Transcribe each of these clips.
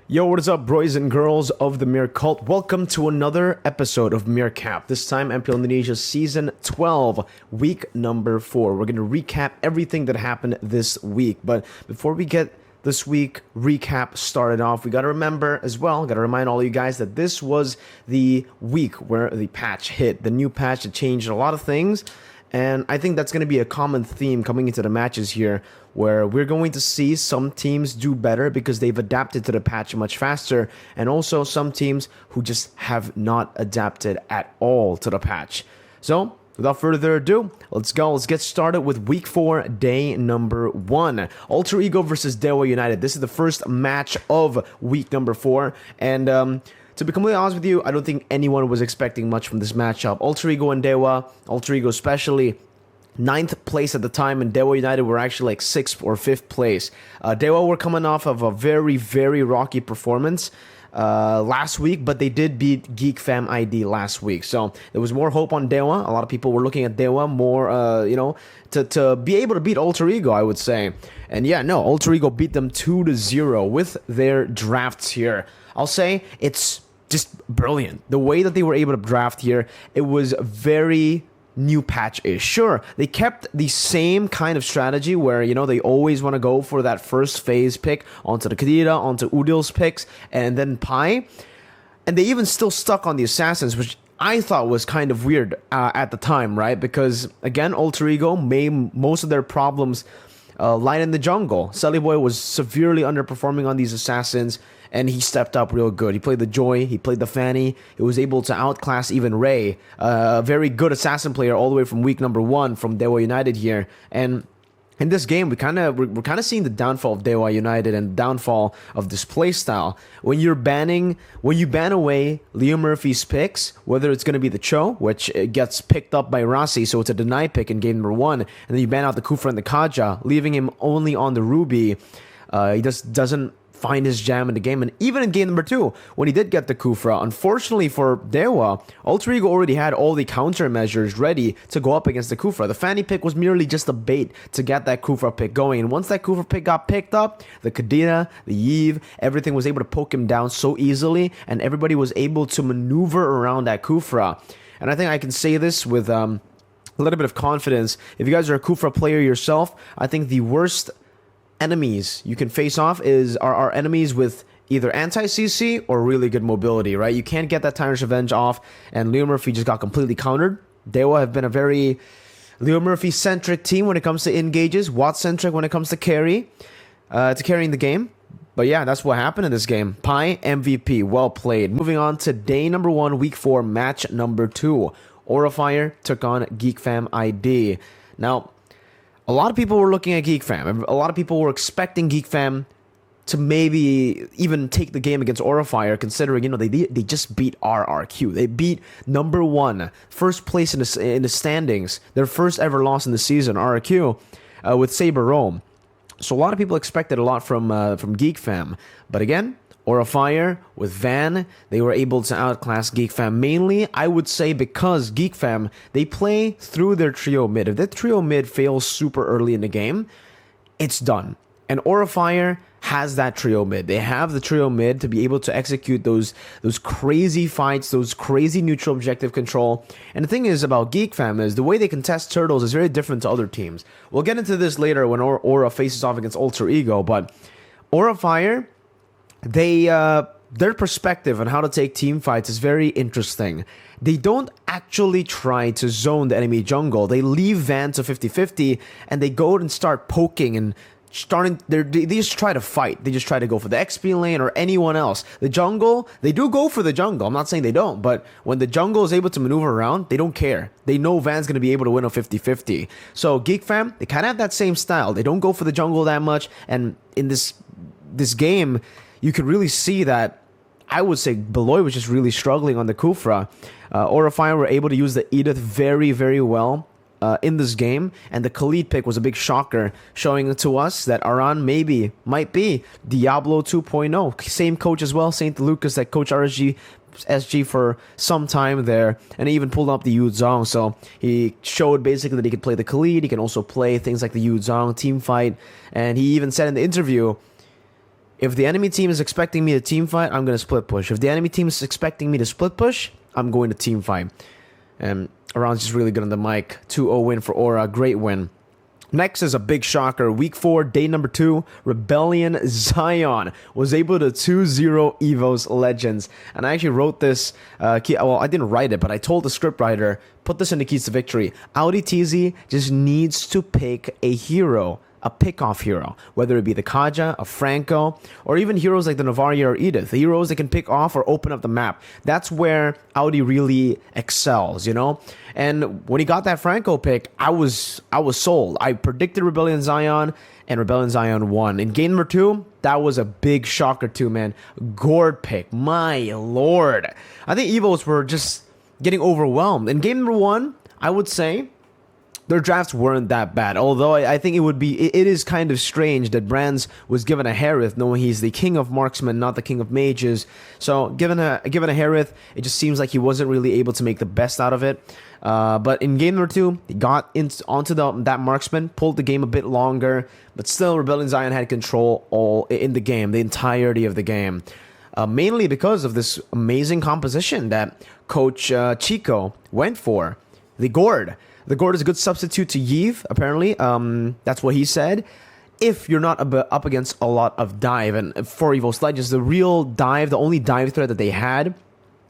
Yo, what is up, boys and girls of the Mir Cult? Welcome to another episode of Mircap. This time, MPL Indonesia Season 12, week number 4. We're going to recap everything that happened this week. But before we get this week recap started off, we got to remember as well, got to remind all you guys that this was the week where the patch hit. The new patch that changed a lot of things. And I think that's going to be a common theme coming into the matches here, where we're going to see some teams do better because they've adapted to the patch much faster, and also some teams who just have not adapted at all to the patch. So, without further ado, let's go. Let's get started with week 4, day number 1. Alter Ego versus DEWA United. This is the first match of week number 4, and to be completely honest with you, I don't think anyone was expecting much from this matchup. Alter Ego and DEWA, Alter Ego especially, 9th place at the time, and DEWA United were actually like 6th or 5th place. DEWA were coming off of a very, very rocky performance last week, but they did beat Geek Fam ID last week. So there was more hope on DEWA. A lot of people were looking at DEWA more, to be able to beat Alter Ego, I would say. And yeah, no, Alter Ego beat them 2-0 with their drafts here. I'll say it's just brilliant. The way that they were able to draft here, it was very new patch-ish. Sure, they kept the same kind of strategy where, you know, they always want to go for that first phase pick onto the Kadira, onto Udil's picks, and then Pai. And they even still stuck on the Assassins, which I thought was kind of weird at the time, right? Because, again, Alter Ego made most of their problems lie in the jungle. Sully Boy was severely underperforming on these Assassins, and he stepped up real good. He played the Joy, he played the Fanny, he was able to outclass even Ray, a very good assassin player all the way from week number 1 from DEWA United here. And in this game, we're kind of seeing the downfall of DEWA United and downfall of this playstyle. When you ban away Leo Murphy's picks, whether it's going to be the Cho, which gets picked up by Rossi, so it's a deny pick in game number 1, and then you ban out the Kufra and the Kaja, leaving him only on the Ruby. He just doesn't find his jam in the game. And even in game number 2, when he did get the Kufra, unfortunately for DEWA, Alter Ego already had all the countermeasures ready to go up against the Kufra. The Fanny pick was merely just a bait to get that Kufra pick going. And once that Kufra pick got picked up, the Kadira, the Eve, everything was able to poke him down so easily, and everybody was able to maneuver around that Kufra. And I think I can say this with a little bit of confidence. If you guys are a Kufra player yourself, I think the worst enemies you can face off are enemies with either anti-CC or really good mobility, right? You can't get that Tyrant's Revenge off, and Leo Murphy just got completely countered. DEWA have been a very Leo Murphy-centric team when it comes to engages, Watt-centric when it comes to carrying the game. But yeah, that's what happened in this game. Pai, MVP, well played. Moving on to day number 1, week 4, match number 2. Aurafire took on Geek Fam ID. Now, a lot of people were looking at Geek Fam. A lot of people were expecting Geek Fam to maybe even take the game against Aurafire, considering, you know, they just beat RRQ. They beat number 1, first place in the standings, their first ever loss in the season, RRQ, with Saber Rome. So a lot of people expected a lot from Geek Fam. But again, Aurafire with Van, they were able to outclass Geek Fam, mainly, I would say, because Geek Fam, they play through their trio mid. If that trio mid fails super early in the game, it's done. And Aurafire has that trio mid. They have the trio mid to be able to execute those crazy fights, those crazy neutral objective control. And the thing is about Geek Fam is the way they contest turtles is very different to other teams. We'll get into this later when Aura faces off against Alter Ego, but Aurafire, their perspective on how to take team fights is very interesting. They don't actually try to zone the enemy jungle. They leave Van to 50-50, and they go and start poking and they just try to fight. They just try to go for the XP lane or anyone else. The jungle, they do go for the jungle. I'm not saying they don't, but when the jungle is able to maneuver around, they don't care. They know Van's going to be able to win a 50-50. So Geek Fam, they kind of have that same style. They don't go for the jungle that much, and in this game, you could really see that, I would say, Beloy was just really struggling on the Kufra. Aurafire were able to use the Edith very, very well in this game, and the Khalid pick was a big shocker, showing to us that Aran might be Diablo 2.0. Same coach as well, St. Lucas, that coach SG for some time there, and he even pulled up the Yu Zhong, so he showed basically that he could play the Khalid, he can also play things like the Yu Zhong team fight, and he even said in the interview If the enemy team is expecting me to team fight, I'm going to split push. If the enemy team is expecting me to split push, I'm going to team fight. And Around's just really good on the mic. 2-0 win for Aura. Great win. Next is a big shocker. Week 4, day number 2, Rebellion Zion was able to 2-0 EVOS Legends. And I actually wrote this, well, I didn't write it, but I told the scriptwriter, put this in the keys to victory. Audi TZ just needs to pick a hero, a pick-off hero, whether it be the Kaja, a Franco, or even heroes like the Navaria or Edith, the heroes that can pick off or open up the map. That's where Audi really excels, you know? And when he got that Franco pick, I was sold. I predicted Rebellion Zion, and Rebellion Zion won. In game number 2, that was a big shocker too, man. Gourd pick, my lord. I think EVOs were just getting overwhelmed. In game number 1, I would say their drafts weren't that bad, although I think it is kind of strange that Brands was given a Harith, knowing he's the king of marksmen, not the king of mages. So given a Harith, it just seems like he wasn't really able to make the best out of it. But in game number 2, he got onto that marksman, pulled the game a bit longer, but still Rebellion Zion had control all in the game, the entirety of the game. Mainly because of this amazing composition that Coach Chico went for, the Gourd. The Gourd is a good substitute to Yves, apparently. That's what he said. If you're not up against a lot of dive. And for EVOS Legends, the real dive, the only dive threat that they had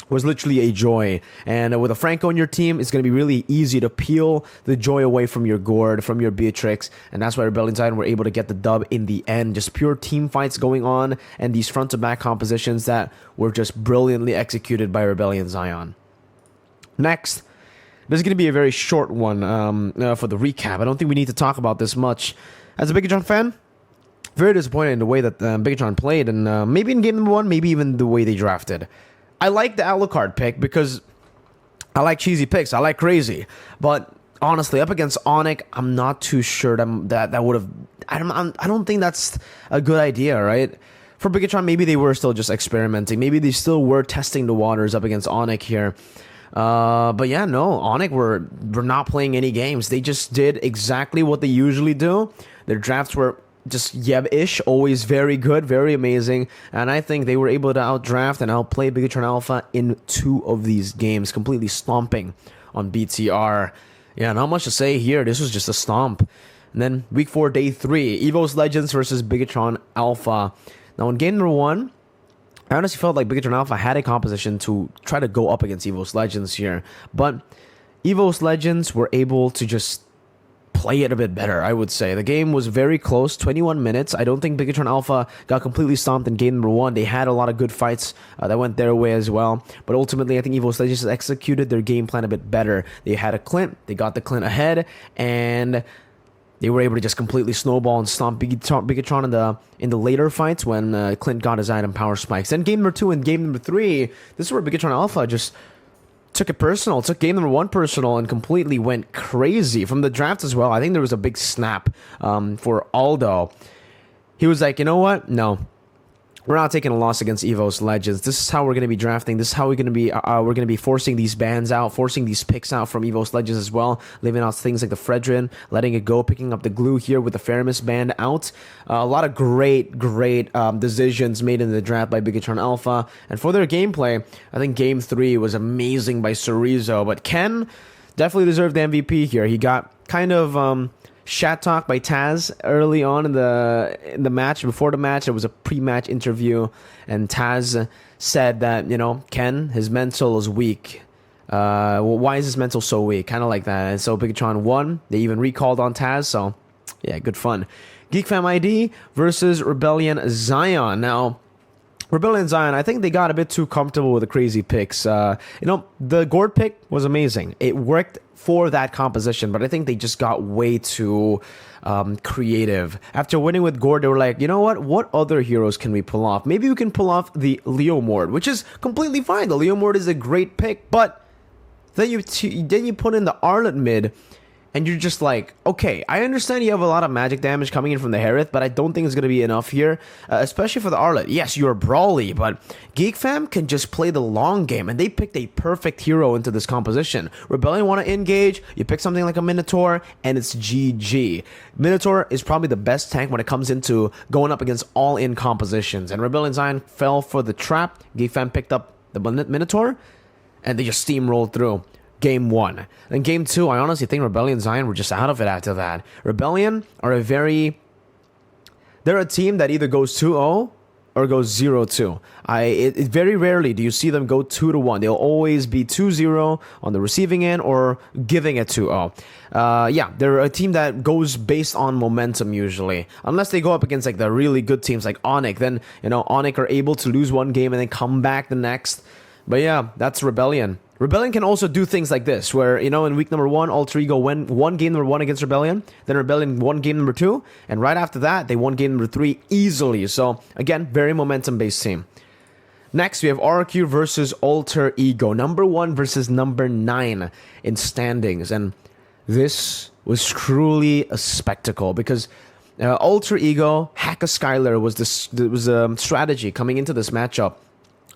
was literally a Joy. And with a Franco in your team, it's going to be really easy to peel the Joy away from your Gourd, from your Beatrix. And that's why Rebellion Zion were able to get the dub in the end. Just pure team fights going on, and these front-to-back compositions that were just brilliantly executed by Rebellion Zion. Next, this is going to be a very short one for the recap. I don't think we need to talk about this much. As a Bigatron fan, very disappointed in the way that Bigatron played, and maybe in game number 1, maybe even the way they drafted. I like the Alucard pick because I like cheesy picks. I like crazy. But honestly, up against ONIC, I'm not too sure that would have... I don't think that's a good idea, right? For Bigatron, maybe they were still just experimenting. Maybe they still were testing the waters up against ONIC here. But yeah, no, ONIC were not playing any games. They just did exactly what they usually do. Their drafts were just Yeb-ish, always very good, very amazing. And I think they were able to outdraft and outplay Bigatron Alpha in 2 of these games, completely stomping on BTR. Yeah, not much to say here. This was just a stomp. And then week 4, day 3, EVOS Legends versus Bigatron Alpha. Now in game number 1, I honestly felt like Bigatron Alpha had a composition to try to go up against EVOS Legends here. But EVOS Legends were able to just play it a bit better, I would say. The game was very close, 21 minutes. I don't think Bigatron Alpha got completely stomped in game number 1. They had a lot of good fights that went their way as well. But ultimately, I think EVOS Legends executed their game plan a bit better. They had a Clint, they got the Clint ahead, and they were able to just completely snowball and stomp Bigatron in the later fights when Clint got his item power spikes. Then game number 2 and game number 3, this is where Bigatron Alpha just took it personal, took game number 1 personal, and completely went crazy. From the draft as well, I think there was a big snap for Aldo. He was like, you know what? No. We're not taking a loss against EVOS Legends. This is how we're going to be drafting. This is how we're going to be forcing these bans out, forcing these picks out from EVOS Legends as well, leaving out things like the Fredrin, letting it go, picking up the glue here with the Faramis band out. A lot of great decisions made in the draft by Bigatron Alpha. And for their gameplay, I think game 3 was amazing by Cerezo, but Ken definitely deserved the MVP here. He got kind of shat talk by Taz early on in the match. Before the match, there was a pre-match interview, and Taz said that, you know, Ken, his mental is weak. Why is his mental so weak? Kind of like that. And so Bigatron won. They even recalled on Taz, so yeah, good fun. Geek Fam ID versus Rebellion Zion. Now, Rebellion Zion, I think they got a bit too comfortable with the crazy picks. The Gourd pick was amazing. It worked for that composition, but I think they just got way too creative. After winning with Gourd, they were like, you know what other heroes can we pull off? Maybe we can pull off the Leomord, which is completely fine. The Leomord is a great pick, but then you put in the Arlet mid, and you're just like, okay, I understand you have a lot of magic damage coming in from the Harith, but I don't think it's going to be enough here, especially for the Arlet. Yes, you're brawly, but Geek Fam can just play the long game, and they picked a perfect hero into this composition. Rebellion want to engage, you pick something like a Minotaur, and it's GG. Minotaur is probably the best tank when it comes into going up against all-in compositions, and Rebellion Zion fell for the trap. Geek Fam picked up the Minotaur, and they just steamrolled through. Game 1. Then Game 2, I honestly think Rebellion Zion were just out of it after that. Rebellion are they're a team that either goes 2-0 or goes 0-2. It very rarely do you see them go 2-1. They'll always be 2-0 on the receiving end or giving it 2-0. Yeah, they're a team that goes based on momentum usually. Unless they go up against like the really good teams like ONIC, then ONIC are able to lose one game and then come back the next. But yeah, that's Rebellion. Rebellion can also do things like this, where, in week number 1, Alter Ego won game number 1 against Rebellion, then Rebellion won game number 2, and right after that, they won game number 3 easily. So, again, very momentum-based team. Next, we have RQ versus Alter Ego, number 1 versus number 9 in standings, and this was truly a spectacle, because Alter Ego, Hack a Skylar was a strategy coming into this matchup.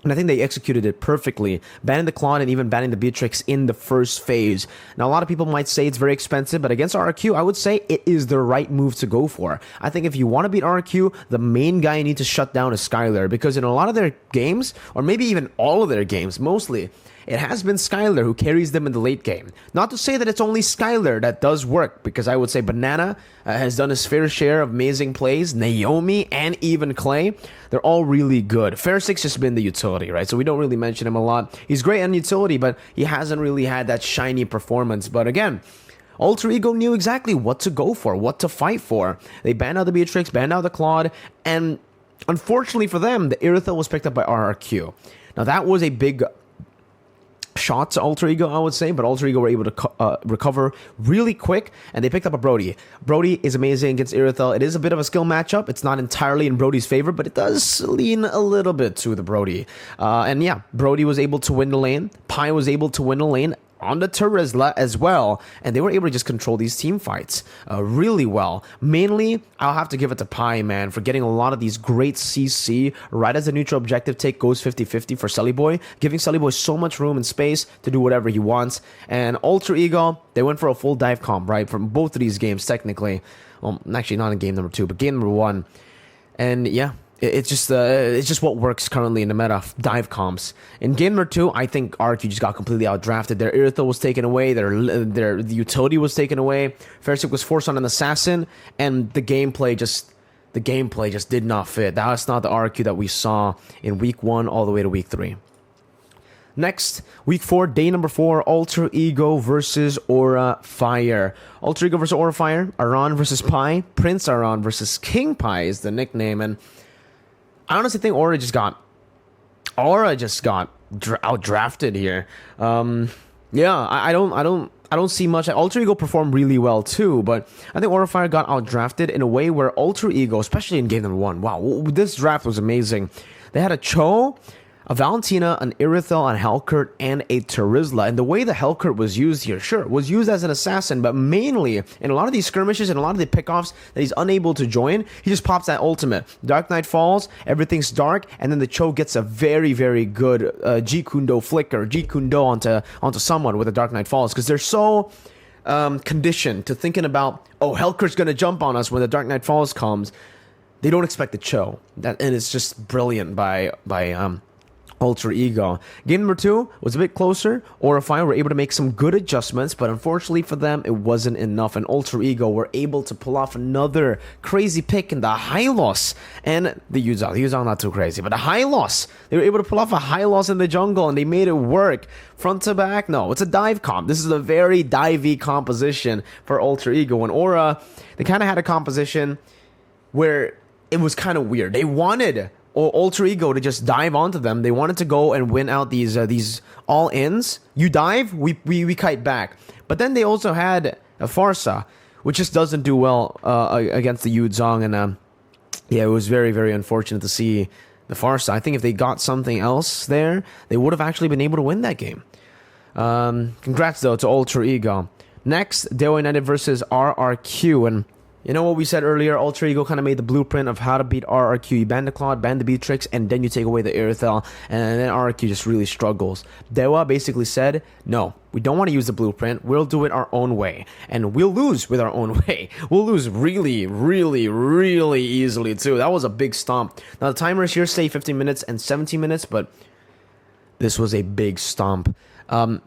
And I think they executed it perfectly, banning the Claude and even banning the Beatrix in the first phase. Now, a lot of people might say it's very expensive, but against RQ, I would say it is the right move to go for. I think if you want to beat RQ, the main guy you need to shut down is Skylar, because in a lot of their games, or maybe even all of their games, mostly, it has been Skylar who carries them in the late game. Not to say that it's only Skylar that does work, because I would say Banana has done his fair share of amazing plays, Naomi, and even Clay. They're all really good. Fair6 just been the utility, right? So we don't really mention him a lot. He's great on utility, but he hasn't really had that shiny performance. But again, Alter Ego knew exactly what to go for, what to fight for. They banned out the Beatrix, banned out the Claude, and unfortunately for them, the Irithyll was picked up by RRQ. Now that was a big shot to Alter Ego, I would say, but Alter Ego were able to recover really quick, and they picked up a Brody. Brody is amazing against Irithyll. It is a bit of a skill matchup. It's not entirely in Brody's favor, but it does lean a little bit to the Brody. And yeah, Brody was able to win the lane. Pi was able to win the lane on the Terizla as well, and they were able to just control these team fights really well. Mainly, I'll have to give it to Pi, man, for getting a lot of these great CC right as the neutral objective take goes 50-50 for Sully Boy, giving Sully Boy so much room and space to do whatever he wants. And Alter Ego, they went for a full dive comp, right, from both of these games, technically. Well, actually not in game number 2, but game number 1. And yeah, it's just what works currently in the meta of dive comps. In game number 2, I think RQ just got completely outdrafted. Their Irithyll was taken away, their utility was taken away. Fair6 was forced on an assassin, and the gameplay just did not fit. That's not the RQ that we saw in week 1 all the way to week 3. Next, week 4, day number 4, Alter Ego versus Aura Fire. Alter Ego versus Aura Fire, Aran versus Pi, Prince Aran versus King Pi is the nickname, and I honestly think Aura just got outdrafted here. Yeah, I don't see much. Alter Ego performed really well too, but I think Aura Fire got outdrafted in a way where Alter Ego, especially in game number 1, wow, this draft was amazing. They had a Cho, a Valentina, an Irithyll, a Helkurt, and a Terizla. And the way the Helkurt was used here, sure, was used as an assassin, but mainly in a lot of these skirmishes and a lot of the pickoffs that he's unable to join, he just pops that ultimate. Dark Knight falls, everything's dark, and then the Cho gets a very, very good Jikundo flicker, Jikundo onto someone with a Dark Knight falls, because they're so conditioned to thinking about, oh, Helkurt's gonna jump on us when the Dark Knight falls comes. They don't expect the Cho. And it's just brilliant by Alter Ego. Game number 2 was a bit closer. Aura Fire were able to make some good adjustments, but unfortunately for them, it wasn't enough. And Alter Ego were able to pull off another crazy pick in the Hylos and the Yuzong. The Yuzong not too crazy, but the Hylos. They were able to pull off a Hylos in the jungle, and they made it work. Front to back, no, it's a dive comp. This is a very divey composition for Alter Ego. And Aura, they kind of had a composition where it was kind of weird. They wanted Alter Ego to just dive onto them. They wanted to go and win out these all-ins. You dive, we kite back. But then they also had a Farsa, which just doesn't do well against the Yuzong. And yeah, it was very, very unfortunate to see the Farsa. I think if they got something else there, they would have actually been able to win that game. Congrats, though, to Alter Ego. Next, DEWA United versus RRQ. And you know what we said earlier? Alter Ego kind of made the blueprint of how to beat RRQ. You ban the Claude, ban the Beatrix, and then you take away the Irithel, and then RRQ just really struggles. DEWA basically said, no, we don't want to use the blueprint. We'll do it our own way. And we'll lose with our own way. We'll lose really, really, really easily, too. That was a big stomp. Now, the timers here say 15 minutes and 17 minutes, but this was a big stomp. And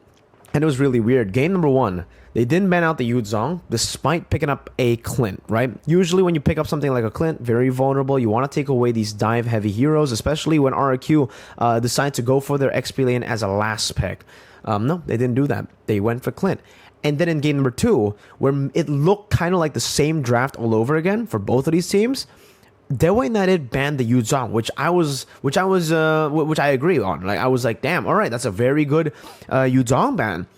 it was really weird. Game number 1. They didn't ban out the Yuzong despite picking up a Clint, right? Usually when you pick up something like a Clint, very vulnerable. You want to take away these dive-heavy heroes, especially when RRQ decide to go for their XP lane as a last pick. No, they didn't do that. They went for Clint. And then in game number 2, where it looked kind of like the same draft all over again for both of these teams, DEWA United banned the Yuzong, which I agree on. Like I was like, damn, all right, that's a very good Yuzong ban.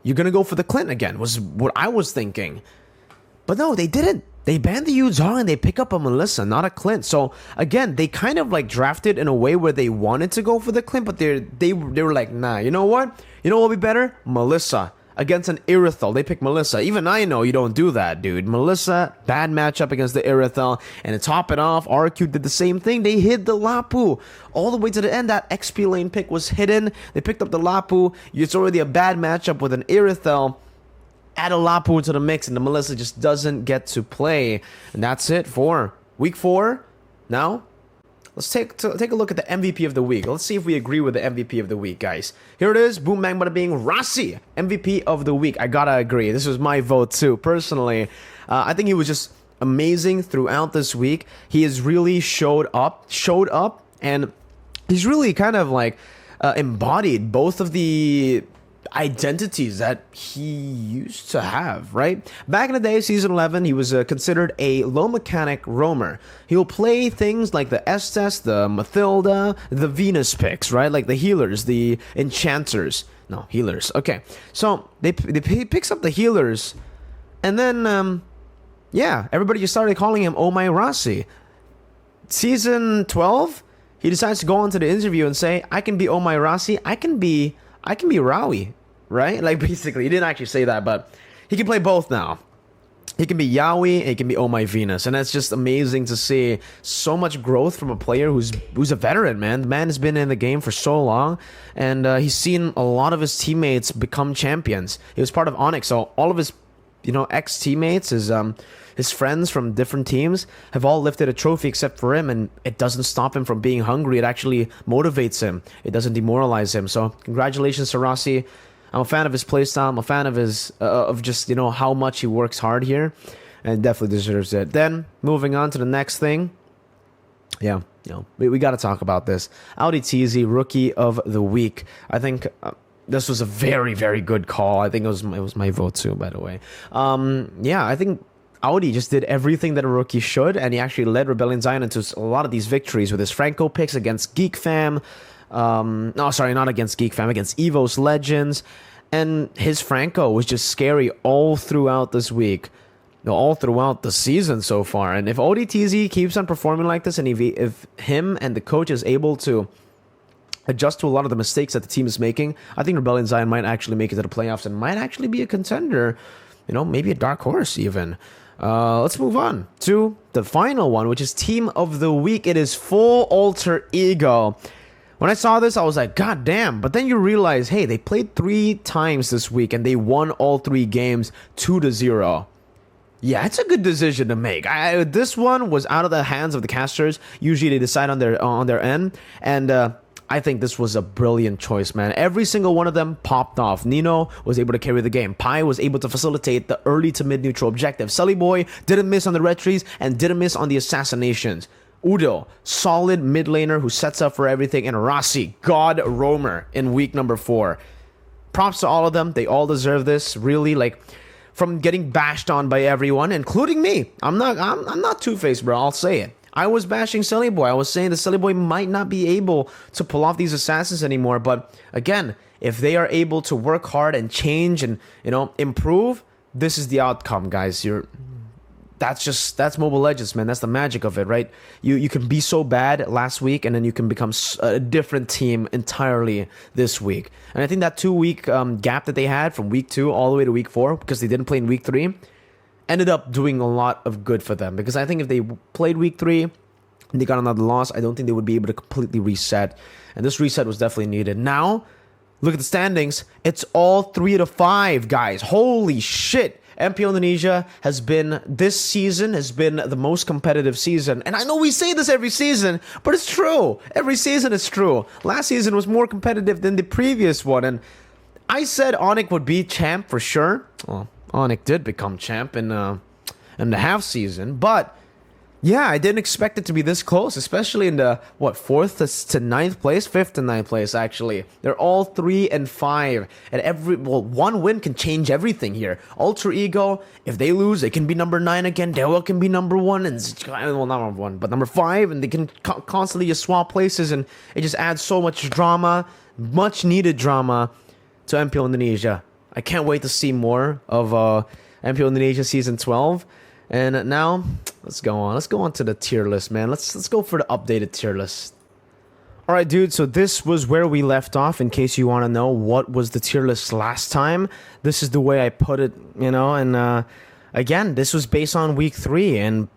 You're gonna go for the Clint again, was what I was thinking. But no, they didn't. They banned the Yuzong and they pick up a Melissa, not a Clint. So again, they kind of like drafted in a way where they wanted to go for the Clint, but they were like, nah, you know what? You know what would be better? Melissa. Against an Irithel, they pick Melissa. Even I know you don't do that, dude. Melissa, bad matchup against the Irithel. And to top it off, RQ did the same thing. They hid the Lapu. All the way to the end, that XP lane pick was hidden. They picked up the Lapu. It's already a bad matchup with an Irithel. Add a Lapu into the mix, and the Melissa just doesn't get to play. And that's it for week 4. Now, let's take a look at the MVP of the week. Let's see if we agree with the MVP of the week, guys. Here it is. Boom, bang, bada bing. Rossi, MVP of the week. I gotta agree. This was my vote, too. Personally, I think he was just amazing throughout this week. He has really showed up, and he's really kind of like embodied both of the identities that he used to have, right? Back in the day, season 11, he was considered a low mechanic roamer. He'll play things like the Estes, the Mathilda, the Venus picks, right? Like the healers, the enchanters. No, healers. Okay, so he picks up the healers, and then, yeah, everybody just started calling him Oh My Rossi. Season 12, he decides to go on to the interview and say, I can be Oh My Rossi, I can be Rawi, right? Like basically, he didn't actually say that, but he can play both now. He can be Yaoi, he can be Oh My Venus, and that's just amazing to see so much growth from a player who's a veteran, man. The man has been in the game for so long, and he's seen a lot of his teammates become champions. He was part of ONIC, so all of his, ex-teammates, his friends from different teams have all lifted a trophy except for him, and it doesn't stop him from being hungry. It actually motivates him. It doesn't demoralize him. So congratulations to Rossi. I'm a fan of his playstyle. I'm a fan of his of just how much he works hard here, and definitely deserves it. Then moving on to the next thing. Yeah, we got to talk about this. Audi TZ, Rookie of the Week. I think this was a very, very good call. I think it was my vote too, by the way. Yeah, I think Audi just did everything that a rookie should, and he actually led Rebellion Zion into a lot of these victories with his Franco picks against Geek Fam. No, sorry, not against Geek Fam, against EVOS Legends. And his Franco was just scary all throughout this week. All throughout the season so far. And if ODTZ keeps on performing like this, and if him and the coach is able to adjust to a lot of the mistakes that the team is making, I think Rebellion Zion might actually make it to the playoffs and might actually be a contender. Maybe a dark horse even. Let's move on to the final one, which is Team of the Week. It is full Alter Ego. When I saw this, I was like, God damn. But then you realize, hey, they played 3 times this week and they won all 3 games 2-0. Yeah, it's a good decision to make. This one was out of the hands of the casters. Usually they decide on their end. And I think this was a brilliant choice, man. Every single one of them popped off. Nino was able to carry the game. Pi was able to facilitate the early to mid neutral objective. Sully Boy didn't miss on the red trees and didn't miss on the assassinations. Udo, solid mid laner who sets up for everything. And Rossi, God roamer in week number 4. Props to all of them. They all deserve this. Really, like, from getting bashed on by everyone, including me. I'm not two-faced, bro. I'll say it. I was bashing Sully Boy. I was saying that Sully Boy might not be able to pull off these assassins anymore. But again, if they are able to work hard and change and improve, this is the outcome, guys. that's Mobile Legends, man. That's the magic of it, right? You can be so bad last week, and then you can become a different team entirely this week. And I think that 2 week gap that they had from week 2 all the way to week 4, because they didn't play in week 3, ended up doing a lot of good for them. Because I think if they played week 3 and they got another loss, I don't think they would be able to completely reset. And this reset was definitely needed. Now, look at the standings. It's all 3 out of 5, guys. Holy shit. MPL Indonesia this season has been the most competitive season. And I know we say this every season, but it's true. Every season it's true. Last season was more competitive than the previous one. And I said ONIC would be champ for sure. Well, ONIC did become champ in the half season. But yeah, I didn't expect it to be this close, especially in the, 4th to 9th place? 5th to 9th place, actually. They're all 3 and 5. And one win can change everything here. Alter Ego, if they lose, they can be number 9 again. DEWA can be number 1. Well, not number 1, but number 5. And they can constantly just swap places. And it just adds so much drama, much needed drama to MPL Indonesia. I can't wait to see more of MPL Indonesia Season 12. And now, let's go on. Let's go on to the tier list, man. Let's go for the updated tier list. Alright, dude, so this was where we left off, in case you want to know what was the tier list last time. This is the way I put it, and again, this was based on week 3, and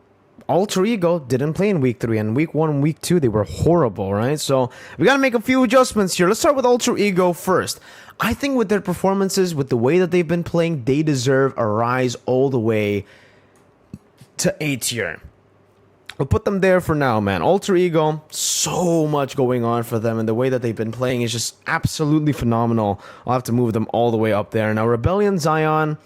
Alter Ego didn't play in week 3, and week 1 and week 2, they were horrible, right? So, we gotta make a few adjustments here. Let's start with Alter Ego first. I think with their performances, with the way that they've been playing, they deserve a rise all the way to A tier. We'll put them there for now, man. Alter Ego, so much going on for them, and the way that they've been playing is just absolutely phenomenal. I'll have to move them all the way up there. Now, Rebellion, Zion,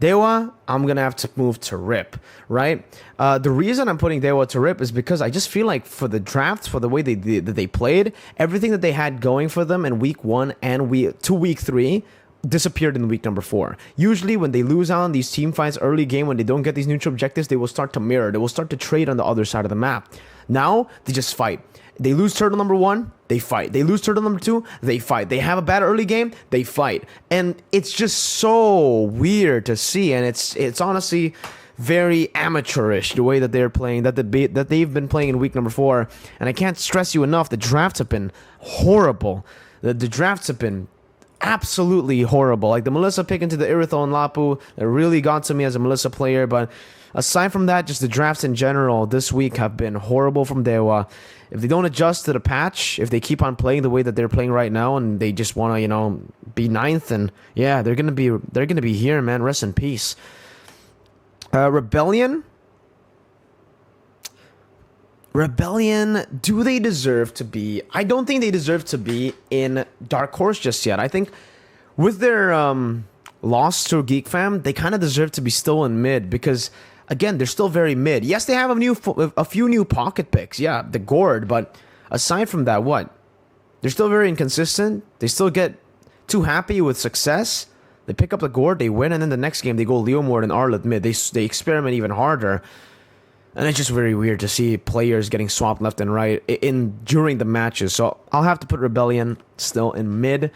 DEWA, I'm gonna have to move to RIP, right? The reason I'm putting DEWA to RIP is because I just feel like for the drafts, for the way they played, everything that they had going for them in week 1 and week 3 disappeared in week number 4. Usually when they lose out on these team fights early game, when they don't get these neutral objectives, they will start to mirror. They will start to trade on the other side of the map. Now, they just fight. They lose turtle number 1, they fight. They lose turtle number 2, they fight. They have a bad early game, they fight. And it's just so weird to see, and it's honestly very amateurish the way that they're playing, that they've been playing in week number 4. And I can't stress you enough, the drafts have been horrible. The drafts have been absolutely horrible. Like the Melissa pick into the Irithel and Lapu, that really got to me as a Melissa player. But aside from that, just the drafts in general this week have been horrible from DEWA. If they don't adjust to the patch, if they keep on playing the way that they're playing right now, and they just want to, be 9th, and yeah, they're gonna be here, man. Rest in peace. Rebellion, do they deserve to be? I don't think they deserve to be in Dark Horse just yet. I think with their loss to Geek Fam, they kind of deserve to be still in mid, because again, they're still very mid. Yes, they have a few new pocket picks. Yeah, the Gourd, but aside from that, what? They're still very inconsistent. They still get too happy with success. They pick up the Gourd, they win, and then the next game they go Leomord and Arlet mid. They experiment even harder. And it's just very weird to see players getting swapped left and right during the matches. So I'll have to put Rebellion still in mid.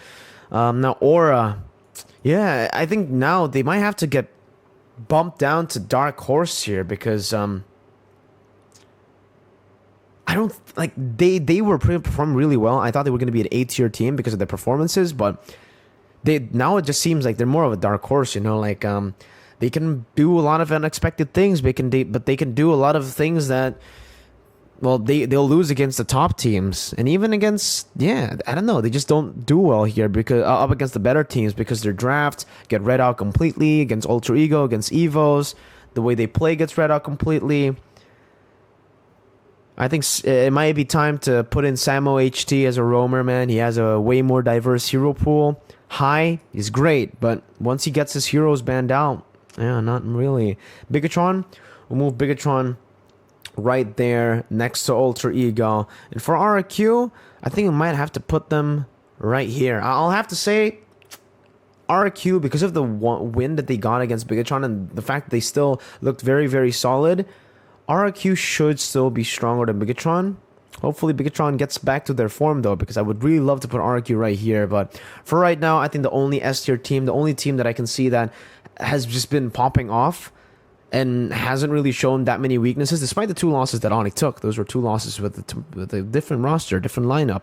Now Aura, yeah, I think now they might have to get bumped down to Dark Horse here, because I don't like they were performing really well. I thought they were going to be an A tier team because of their performances, but now it just seems like they're more of a Dark Horse. They can do a lot of unexpected things, but they can do a lot of things that, well, they'll lose against the top teams, and even against, I don't know, they just don't do well here because up against the better teams, because their draft get read out completely against Alter Ego, against EVOS. The way they play gets read out completely. I think it might be time to put in Samo HT as a roamer, man. He has a way more diverse hero pool. High is great, but once he gets his heroes banned out, yeah, not really. Bigatron, we'll move Bigatron right there next to Alter Ego. And for RQ, I think we might have to put them right here. I'll have to say RQ, because of the win that they got against Bigatron and the fact that they still looked very, very solid, RQ should still be stronger than Bigatron. Hopefully Bigatron gets back to their form, though, because I would really love to put RQ right here. But for right now, I think the only S tier team, the only team that I can see that has just been popping off, and hasn't really shown that many weaknesses, despite the 2 losses that ONIC took. Those were 2 losses with a different roster, different lineup.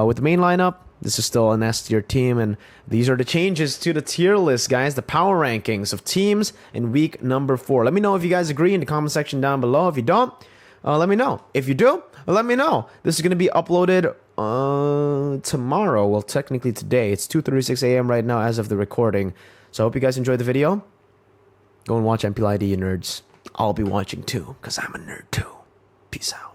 With the main lineup, this is still an S tier team, and these are the changes to the tier list, guys. The power rankings of teams in week number 4. Let me know if you guys agree in the comment section down below. If you don't, let me know. If you do, let me know. This is going to be uploaded tomorrow. Well, technically today. It's 2:36 a.m. right now as of the recording. So I hope you guys enjoyed the video. Go and watch MPLID, you nerds. I'll be watching too, because I'm a nerd too. Peace out.